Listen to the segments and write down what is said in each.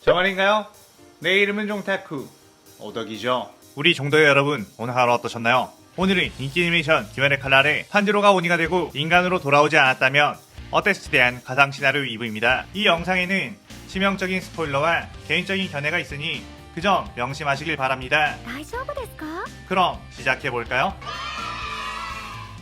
저 말인가요? 내 이름은 종타쿠 오덕이죠. 우리 종도의 여러분, 오늘 하루 어떠셨나요? 오늘은 인기 애니메이션 기원의 칼날에 탄지로가 오니가 되고 인간으로 돌아오지 않았다면 어땠을지 대한 가상 시나리오 2부입니다. 이 영상에는 치명적인 스포일러와 개인적인 견해가 있으니 그 점 명심하시길 바랍니다. 大丈夫ですか? 그럼 시작해볼까요?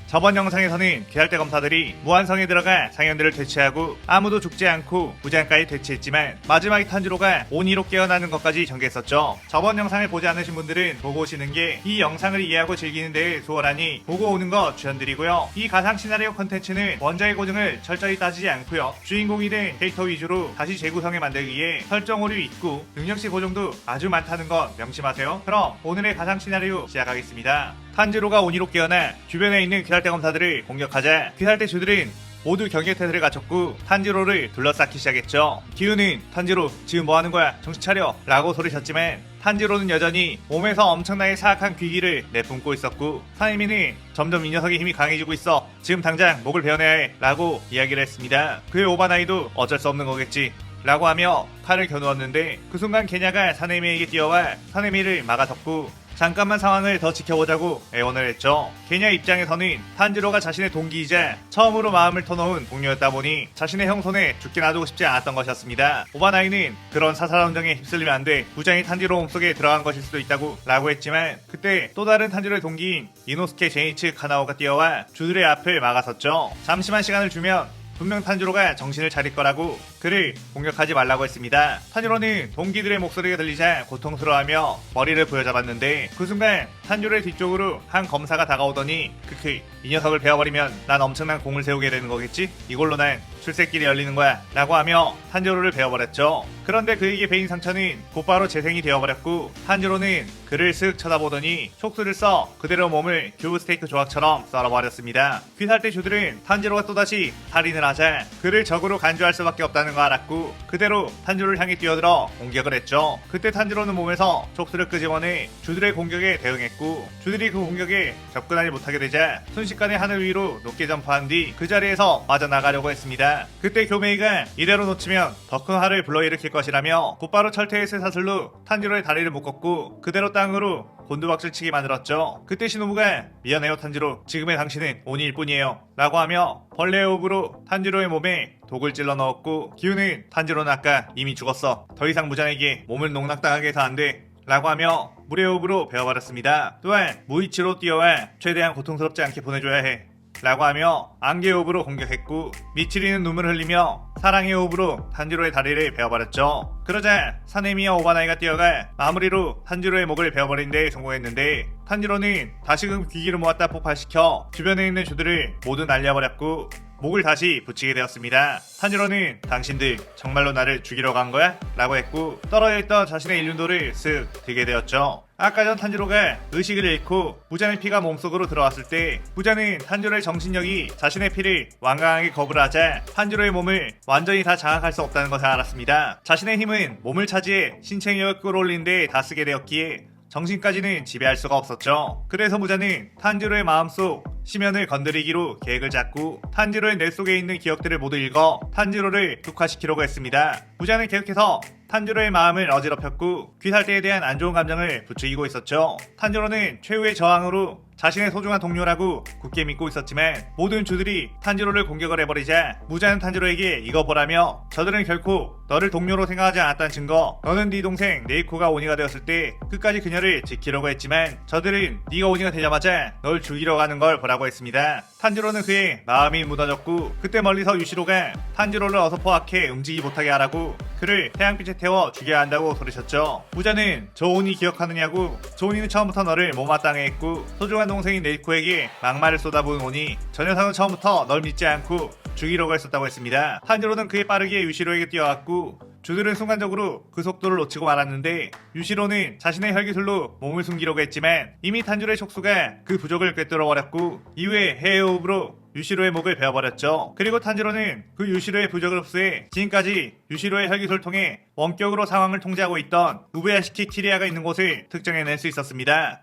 저번 영상에서는 귀할대 검사들이 무한성에 들어가 상현들을 퇴치하고 아무도 죽지 않고 무장까지 퇴치했지만 마지막에 탄지로가 오니로 깨어나는 것까지 전개했었죠. 저번 영상을 보지 않으신 분들은 보고 오시는 게 이 영상을 이해하고 즐기는 데 수월하니 보고 오는 거 추천드리고요. 이 가상 시나리오 컨텐츠는 원작의 고증을 철저히 따지지 않고요. 주인공이 된 캐릭터 위주로 다시 재구성해 만들기 위해 설정 오류 있고 능력치 고정도 아주 많다는 건 명심하세요. 그럼 오늘의 가상 시나리오 시작하겠습니다. 탄지로가 오니로 깨어나 주변에 있는 귀할대 검사들을 공격하자 귀할대 주들은 모두 경계태세를 갖췄고 탄지로를 둘러싸기 시작했죠. 기우는 탄지로 지금 뭐하는 거야? 정신 차려! 라고 소리쳤지만 탄지로는 여전히 몸에서 엄청나게 사악한 귀기를 내뿜고 있었고 사이미는 점점 이 녀석의 힘이 강해지고 있어. 지금 당장 목을 베어내야 해. 라고 이야기를 했습니다. 그의 오바나이도 어쩔 수 없는 거겠지. 라고 하며 칼을 겨누었는데 그 순간 게냐가 사네미에게 뛰어와 사네미를 막아섰고 잠깐만 상황을 더 지켜보자고 애원을 했죠. 게냐 입장에서는 탄지로가 자신의 동기이자 처음으로 마음을 터놓은 동료였다 보니 자신의 형 손에 죽게 놔두고 싶지 않았던 것이었습니다. 오바나이는 그런 사사함정에 휩쓸리면 안 돼. 부장이 탄지로 몸속에 들어간 것일 수도 있다고 라고 했지만 그때 또 다른 탄지로의 동기인 이노스케 제니츠 카나오가 뛰어와 주들의 앞을 막아섰죠. 잠시만 시간을 주면 분명 탄지로가 정신을 차릴 거라고 그를 공격하지 말라고 했습니다. 탄지로는 동기들의 목소리가 들리자 고통스러워하며 머리를 부여잡았는데 그 순간 탄지로의 뒤쪽으로 한 검사가 다가오더니 크크 이 녀석을 베어버리면 난 엄청난 공을 세우게 되는 거겠지? 이걸로 난 출세길이 열리는 거야 라고 하며 탄지로를 베어버렸죠. 그런데 그에게 베인 상처는 곧바로 재생이 되어버렸고 탄지로는 그를 쓱 쳐다보더니 촉수를 써 그대로 몸을 큐브 스테이크 조각처럼 썰어버렸습니다. 귀살대 주들은 탄지로가 또다시 살인을 하자 그를 적으로 간주할 수밖에 없다는 거 알았고 그대로 탄지로를 향해 뛰어들어 공격을 했죠. 그때 탄지로는 몸에서 촉수를 끄집어내 주들의 공격에 대응했고 주들이 그 공격에 접근하지 못하게 되자 순식간에 하늘 위로 높게 점프한 뒤 그 자리에서 빠져나가려고 했습니다. 그때 교메이가 이대로 놓치면 더 큰 화를 불러일으킬 것이라며 곧바로 철퇴의 쇠사슬로 탄지로의 다리를 묶었고 그대로 땅으로 곤두박질 치게 만들었죠. 그때 시노부가 미안해요 탄지로 지금의 당신은 오니일 뿐이에요 라고 하며 벌레의 호흡으로 탄지로의 몸에 독을 찔러 넣었고 기우는 탄지로는 아까 이미 죽었어. 더 이상 무장에게 몸을 농락당하게 해서 안 돼 라고 하며 물의 호흡으로 베어버렸습니다. 또한 무이치로 뛰어와 최대한 고통스럽지 않게 보내줘야 해 라고 하며 안개 호흡으로 공격했고 미치리는 눈물을 흘리며 사랑의 호흡으로 탄지로의 다리를 베어버렸죠. 그러자 사네미와 오바나이가 뛰어가 마무리로 탄지로의 목을 베어버린 데 성공했는데 탄지로는 다시금 귀기를 모았다 폭발시켜 주변에 있는 주들을 모두 날려버렸고 목을 다시 붙이게 되었습니다. 탄지로는 당신들 정말로 나를 죽이러 간 거야? 라고 했고 떨어져 있던 자신의 일륜도를 쓱 들게 되었죠. 아까 전 탄지로가 의식을 잃고 부자의 피가 몸속으로 들어왔을 때 부자는 탄지로의 정신력이 자신의 피를 완강하게 거부를 하자 탄지로의 몸을 완전히 다 장악할 수 없다는 것을 알았습니다. 자신의 힘은 몸을 차지해 신체력을 끌어올리는 데 다 쓰게 되었기에 정신까지는 지배할 수가 없었죠. 그래서 부자는 탄지로의 마음속 심연을 건드리기로 계획을 짰고 탄지로의 뇌 속에 있는 기억들을 모두 읽어 탄지로를 흑화시키려고 했습니다. 부자는 계속해서 탄지로의 마음을 어지럽혔고 귀살대에 대한 안 좋은 감정을 부추기고 있었죠. 탄지로는 최후의 저항으로 자신의 소중한 동료라고 굳게 믿고 있었지만 모든 주들이 탄지로를 공격을 해버리자 무자는 탄지로에게 이거 보라며 저들은 결코 너를 동료로 생각하지 않았다는 증거 너는 네 동생 네이코가 오니가 되었을 때 끝까지 그녀를 지키려고 했지만 저들은 네가 오니가 되자마자 널 죽이러 가는 걸 보라고 했습니다. 탄지로는 그의 마음이 무너졌고 그때 멀리서 유시로가 탄지로를 어서 포악해 움직이지 못하게 하라고 그를 태양빛에 태워 죽여야 한다고 소리쳤죠. 부자는 조온이 기억하느냐고 조온이는 처음부터 너를 못마땅해 했고 소중한 동생인 네이코에게 막말을 쏟아부은 오니 저 녀석은 처음부터 널 믿지 않고 죽이려고 했었다고 했습니다. 탄지로는 그에 빠르게 유시로에게 뛰어왔고 주들은 순간적으로 그 속도를 놓치고 말았는데 유시로는 자신의 혈기술로 몸을 숨기려고 했지만 이미 탄지로의 촉수가 그 부족을 꿰뚫어버렸고 이후에 해외호흡으로 유시로의 목을 베어버렸죠. 그리고 탄지로는 그 유시로의 부적을 흡수해 지금까지 유시로의 혈기술을 통해 원격으로 상황을 통제하고 있던 우베야시키 키리아가 있는 곳을 특정해낼 수 있었습니다.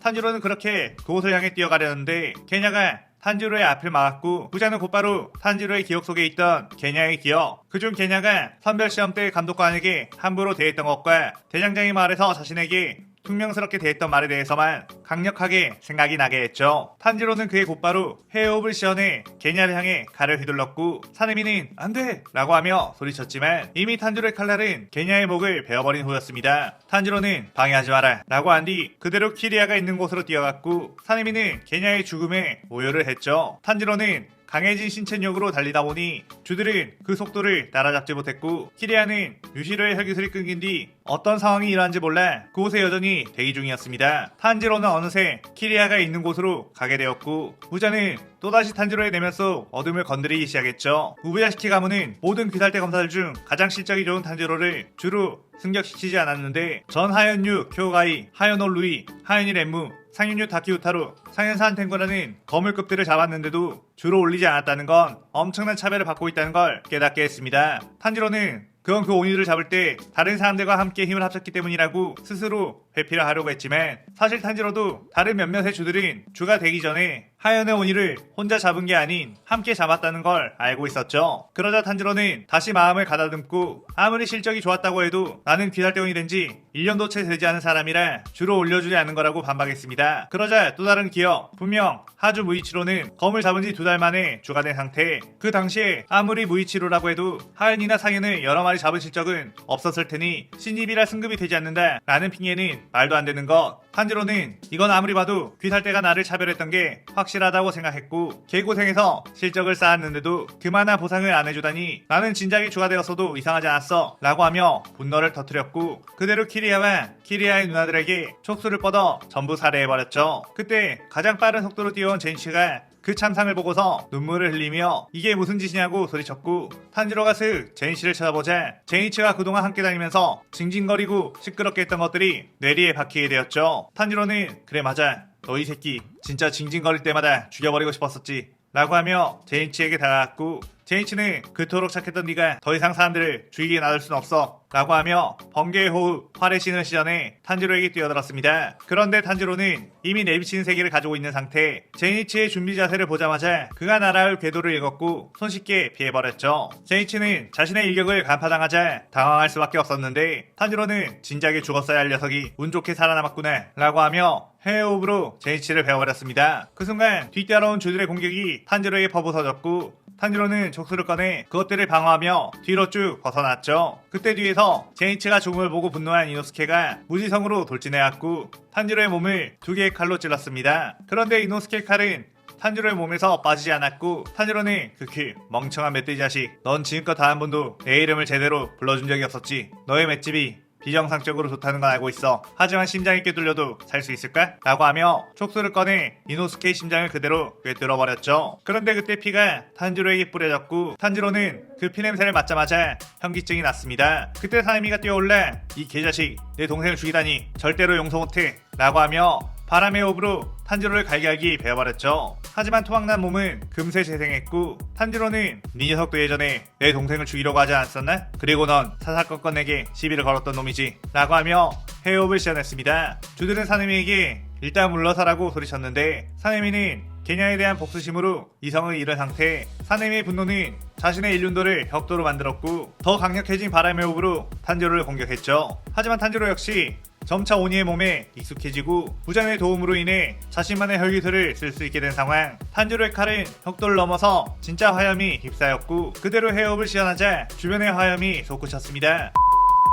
탄지로는 그렇게 그곳을 향해 뛰어가려는데 게냐가 탄지로의 앞을 막았고 부자는 곧바로 탄지로의 기억 속에 있던 게냐의 기억, 그중 게냐가 선별시험 때 감독관에게 함부로 대했던 것과 대장장이 말에서 자신에게 퉁명스럽게 대했던 말에 대해서만 강력하게 생각이 나게 했죠. 탄지로는 그의 곧바로 헤어업을 시연해 게냐를 향해 칼을 휘둘렀고 사내미는 안돼! 라고 하며 소리쳤지만 이미 탄지로의 칼날은 게냐의 목을 베어버린 후였습니다. 탄지로는 방해하지 마라 라고 한 뒤 그대로 키리아가 있는 곳으로 뛰어갔고 사내미는 게냐의 죽음에 모여를 했죠. 탄지로는 강해진 신체력으로 달리다 보니 주들은 그 속도를 따라잡지 못했고 키리아는 유시로의 혈기술이 끊긴 뒤 어떤 상황이 일어난지 몰라 그곳에 여전히 대기 중이었습니다. 탄지로는 어느새 키리아가 있는 곳으로 가게 되었고 부자는 또다시 탄지로의 내면 속 어둠을 건드리기 시작했죠. 우부야시키 가문은 모든 귀살대 검사들 중 가장 실적이 좋은 탄지로를 주로 승격시키지 않았는데 전 하연유 쿄가이, 하연오 루이, 하연이 렌무, 상윤유 다키우타루, 상현사한 탱고라는 거물급들을 잡았는데도 주로 올리지 않았다는 건 엄청난 차별을 받고 있다는 걸 깨닫게 했습니다. 탄지로는 그건 그 오니들을 잡을 때 다른 사람들과 함께 힘을 합쳤기 때문이라고 스스로 회피를 하려고 했지만 사실 탄지로도 다른 몇몇의 주들은 주가 되기 전에 하연의 오니를 혼자 잡은 게 아닌 함께 잡았다는 걸 알고 있었죠. 그러자 탄지로는 다시 마음을 가다듬고 아무리 실적이 좋았다고 해도 나는 귀살대원이 된 지 1년도 채 되지 않은 사람이라 주로 올려주지 않는 거라고 반박했습니다. 그러자 또 다른 기억, 분명 하주 무이치로는 검을 잡은 지 2달 만에 주가 된 상태. 그 당시에 아무리 무이치로라고 해도 하연이나 상현을 여러 마리 잡은 실적은 없었을 테니 신입이라 승급이 되지 않는다 라는 핑계는 말도 안 되는 것. 탄지로는 이건 아무리 봐도 귀살대가 나를 차별했던 게 확실하다고 생각했고 개고생해서 실적을 쌓았는데도 그만한 보상을 안 해주다니 나는 진작에 주가 되었어도 이상하지 않았어 라고 하며 분노를 터뜨렸고 그대로 키리아와 키리아의 누나들에게 촉수를 뻗어 전부 살해해버렸죠. 그때 가장 빠른 속도로 뛰어온 제니치가 그 참상을 보고서 눈물을 흘리며 이게 무슨 짓이냐고 소리쳤고 탄지로가 슥 제니치를 쳐다보자 제니치가 그동안 함께 다니면서 징징거리고 시끄럽게 했던 것들이 뇌리에 박히게 되었죠. 탄지로는 그래 맞아 너 이 새끼 진짜 징징거릴 때마다 죽여버리고 싶었었지 라고 하며 제니치에게 다가갔고 제니치는 그토록 착했던 네가 더 이상 사람들을 죽이게 놔둘 순 없어 라고 하며 번개의 호흡, 활의 신을 시전해 탄지로에게 뛰어들었습니다. 그런데 탄지로는 이미 내비치는 세계를 가지고 있는 상태. 제니치의 준비 자세를 보자마자 그가 날아올 궤도를 읽었고 손쉽게 피해버렸죠. 제니치는 자신의 일격을 간파당하자 당황할 수밖에 없었는데 탄지로는 진작에 죽었어야 할 녀석이 운 좋게 살아남았구나 라고 하며 헤어호흡으로 제니치를 베어버렸습니다. 그 순간 뒤따라온 주들의 공격이 탄지로에게 퍼부서졌고 탄지로는 촉수를 꺼내 그것들을 방어하며 뒤로 쭉 벗어났죠. 그때 뒤에서 제니치가 죽음을 보고 분노한 이노스케가 무지성으로 돌진해왔고 탄지로의 몸을 2개의 칼로 찔렀습니다. 그런데 이노스케의 칼은 탄지로의 몸에서 빠지지 않았고 탄지로는 그 멍청한 멧돼지 자식 넌 지금껏 단 한 번도 내 이름을 제대로 불러준 적이 없었지. 너의 맷집이 비정상적으로 좋다는 건 알고 있어. 하지만 심장이 꿰뚫려도 살 수 있을까? 라고 하며 촉수를 꺼내 이노스케의 심장을 그대로 꿰뚫어버렸죠. 그런데 그때 피가 탄지로에게 뿌려졌고 탄지로는 그 피냄새를 맡자마자 현기증이 났습니다. 그때 사이미가 뛰어올라 이 개자식 내 동생을 죽이다니 절대로 용서 못해 라고 하며 바람의 호흡으로 탄지로를 갈기갈기 베어버렸죠. 하지만 토막난 몸은 금세 재생했고 탄지로는 네 녀석도 예전에 내 동생을 죽이려고 하지 않았었나? 그리고 넌 사사건건 내게 시비를 걸었던 놈이지 라고 하며 해호흡을 시전했습니다. 주들은 사내미에게 일단 물러서라고 소리쳤는데 사내미는 게냐에 대한 복수심으로 이성을 잃은 상태. 사내미의 분노는 자신의 일륜도를 벽도로 만들었고 더 강력해진 바람의 호흡으로 탄지로를 공격했죠. 하지만 탄지로 역시 점차 오니의 몸에 익숙해지고 부장의 도움으로 인해 자신만의 혈기술을 쓸 수 있게 된 상황. 탄지로의 칼은 벽돌을 넘어서 진짜 화염이 휩싸였고 그대로 헤어업을 시연하자 주변의 화염이 솟구쳤습니다.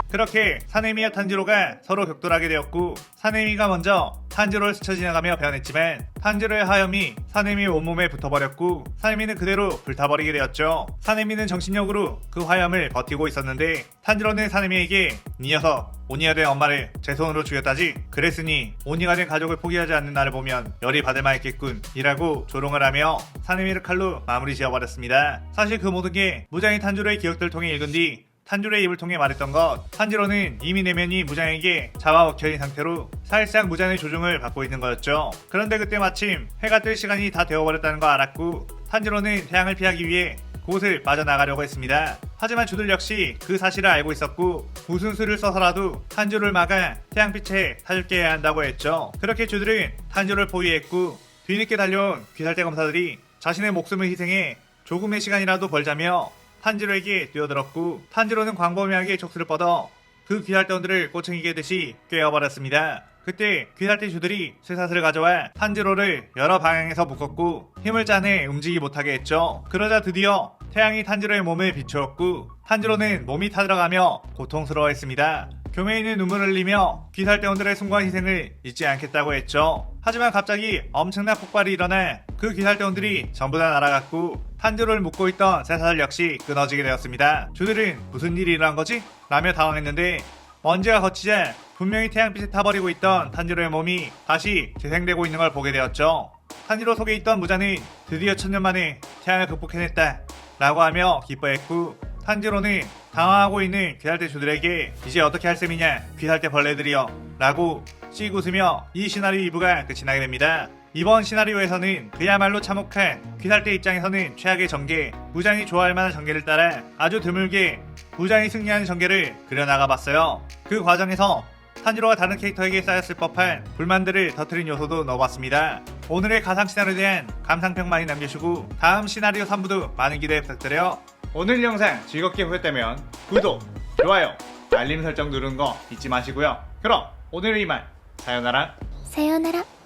그렇게 사내미와 탄지로가 서로 격돌하게 되었고 사내미가 먼저 탄지로를 스쳐 지나가며 변했지만 탄지로의 화염이 사내미의 온몸에 붙어버렸고 사내미는 그대로 불타버리게 되었죠. 사내미는 정신력으로 그 화염을 버티고 있었는데 탄지로는 사내미에게 네 녀석 오니가 된 엄마를 제 손으로 죽였다지. 그랬으니 오니가 된 가족을 포기하지 않는 나를 보면 열이 받을 만했겠군 이라고 조롱을 하며 사내미를 칼로 마무리 지어버렸습니다. 사실 그 모든 게 무장인 탄지로의 기억들을 통해 읽은 뒤 탄지로의 입을 통해 말했던 것. 탄지로는 이미 내면이 무장에게 잡아먹혀진 상태로 사실상 무장의 조종을 받고 있는 거였죠. 그런데 그때 마침 해가 뜰 시간이 다 되어버렸다는 걸 알았고 탄지로는 태양을 피하기 위해 그곳을 빠져나가려고 했습니다. 하지만 주들 역시 그 사실을 알고 있었고 무슨 수를 써서라도 탄지로를 막아 태양빛에 사줄게 해야 한다고 했죠. 그렇게 주들은 탄지로를 포위했고 뒤늦게 달려온 귀살대 검사들이 자신의 목숨을 희생해 조금의 시간이라도 벌자며 탄지로에게 뛰어들었고 탄지로는 광범위하게 촉수를 뻗어 그 귀살대원들을 꼬챙이게 듯이 꿰어버렸습니다. 그때 귀살대주들이 쇠사슬을 가져와 탄지로를 여러 방향에서 묶었고 힘을 짜내 움직이지 못하게 했죠. 그러자 드디어 태양이 탄지로의 몸을 비추었고 탄지로는 몸이 타들어가며 고통스러워했습니다. 교메이는 눈물을 흘리며 귀살대원들의 숭고한 희생을 잊지 않겠다고 했죠. 하지만 갑자기 엄청난 폭발이 일어나 그 귀살대원들이 전부 다 날아갔고 탄지로를 묶고 있던 쇠사슬 역시 끊어지게 되었습니다. 주들은 무슨 일이 일어난 거지? 라며 당황했는데 먼지가 걷히자 분명히 태양빛에 타버리고 있던 탄지로의 몸이 다시 재생되고 있는 걸 보게 되었죠. 탄지로 속에 있던 무자는 드디어 1000년 만에 태양을 극복해냈다 라고 하며 기뻐했고 탄지로는 당황하고 있는 귀살대 주들에게 이제 어떻게 할 셈이냐 귀살대 벌레들이여 라고 씩 웃으며 이 시나리오 2부가 끝이 나게 됩니다. 이번 시나리오에서는 그야말로 참혹한 귀살대 입장에서는 최악의 전개, 무장이 좋아할 만한 전개를 따라 아주 드물게 무장이 승리하는 전개를 그려나가봤어요. 그 과정에서 탄지로가 다른 캐릭터에게 쌓였을 법한 불만들을 터트린 요소도 넣어봤습니다. 오늘의 가상 시나리오에 대한 감상평 많이 남겨주시고 다음 시나리오 3부도 많은 기대 부탁드려요. 오늘 영상 즐겁게 보셨다면 구독, 좋아요, 알림 설정 누르는 거 잊지 마시고요. 그럼 오늘은 이만 사요나라.さようなら。